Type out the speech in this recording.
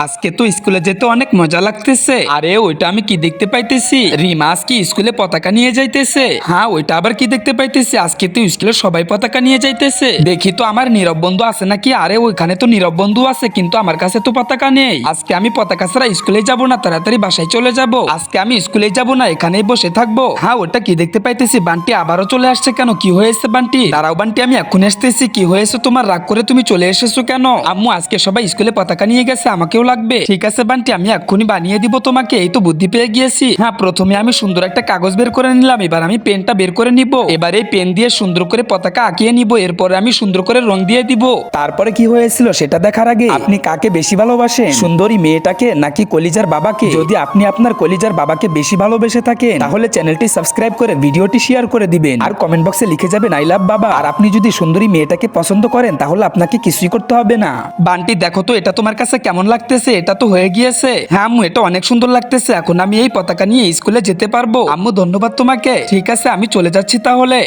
আজকে তো স্কুলে যেতে অনেক মজা লাগতেছে। আরে ওইটা আমি কি দেখতে পাইতেছি, রিমা আজকে স্কুলে পতাকা নিয়ে যাইতেছে। হ্যাঁ, ওইটা আবার কি দেখতে পাইতেছি, আজকে তো স্কুলে সবাই পতাকা নিয়ে যাইতেছে। দেখি তো আমার নীরব বন্ধু আছে নাকি। আরে ওইখানে তো নীরব বন্ধু আছে, কিন্তু আমার কাছে তো পতাকা নেই। আজকে আমি পতাকা ছাড়া স্কুলে যাব না, তাড়াতাড়ি বাসায় চলে যাব। আজকে আমি স্কুলে যাব না, এখানেই বসে থাকবো। হ্যাঁ, ওটা কি দেখতে পাইতেছি, বান্টি আবারও চলে আসছে কেন? কি হয়েছে বান্টি? দাঁড়াও বান্টি, আমি এখন আসতেছি। কি হয়েছে তোমার? রাগ করে তুমি চলে এসেছো কেন? আম্মু আজকে সবাই স্কুলে পতাকা নিয়ে গেছে, আমাকেও লাগবে। ঠিক আছে বান্টি, আমি এক্ষুনি বানিয়ে দিব তোমাকে। এই তো বুদ্ধি পেয়ে গিয়েছি। হ্যাঁ, প্রথমে আমি সুন্দর একটা কাগজ বের করে নিলাম, এবার আমি পেনটা বের করে নিব। এবার এই পেন দিয়ে সুন্দর করে পতাকা আঁকিয়ে নিব, এরপরে আমি সুন্দর করে রং দিয়ে দিব। তারপরে কি হয়েছিল সেটা দেখার আগে আপনি কাকে বেশি ভালোবাসেন, সুন্দরী মেয়েটাকে নাকি কলিজার বাবাকে? যদি আপনি আপনার কলিজার বাবাকে বেশি ভালোবেসে থাকেন তাহলে চ্যানেলটি সাবস্ক্রাইব করে ভিডিওটি শেয়ার করে দিবেন আর কমেন্ট বক্সে লিখে যাবেন আই লাভ বাবা। আর আপনি যদি সুন্দরী মেয়েটাকে পছন্দ করেন তাহলে আপনাকে কিছুই করতে হবে না। বান্টি দেখো তো এটা তোমার কাছে কেমন লাগতেছে? এটা তো হয়ে গিয়েছে। হ্যাঁ আম্মু, এটা অনেক সুন্দর লাগতেছে। এখন আমি এই পতাকা নিয়ে স্কুলে যেতে পারবো। আম্মু ধন্যবাদ তোমাকে। ঠিক আছে, আমি চলে যাচ্ছি তাহলে।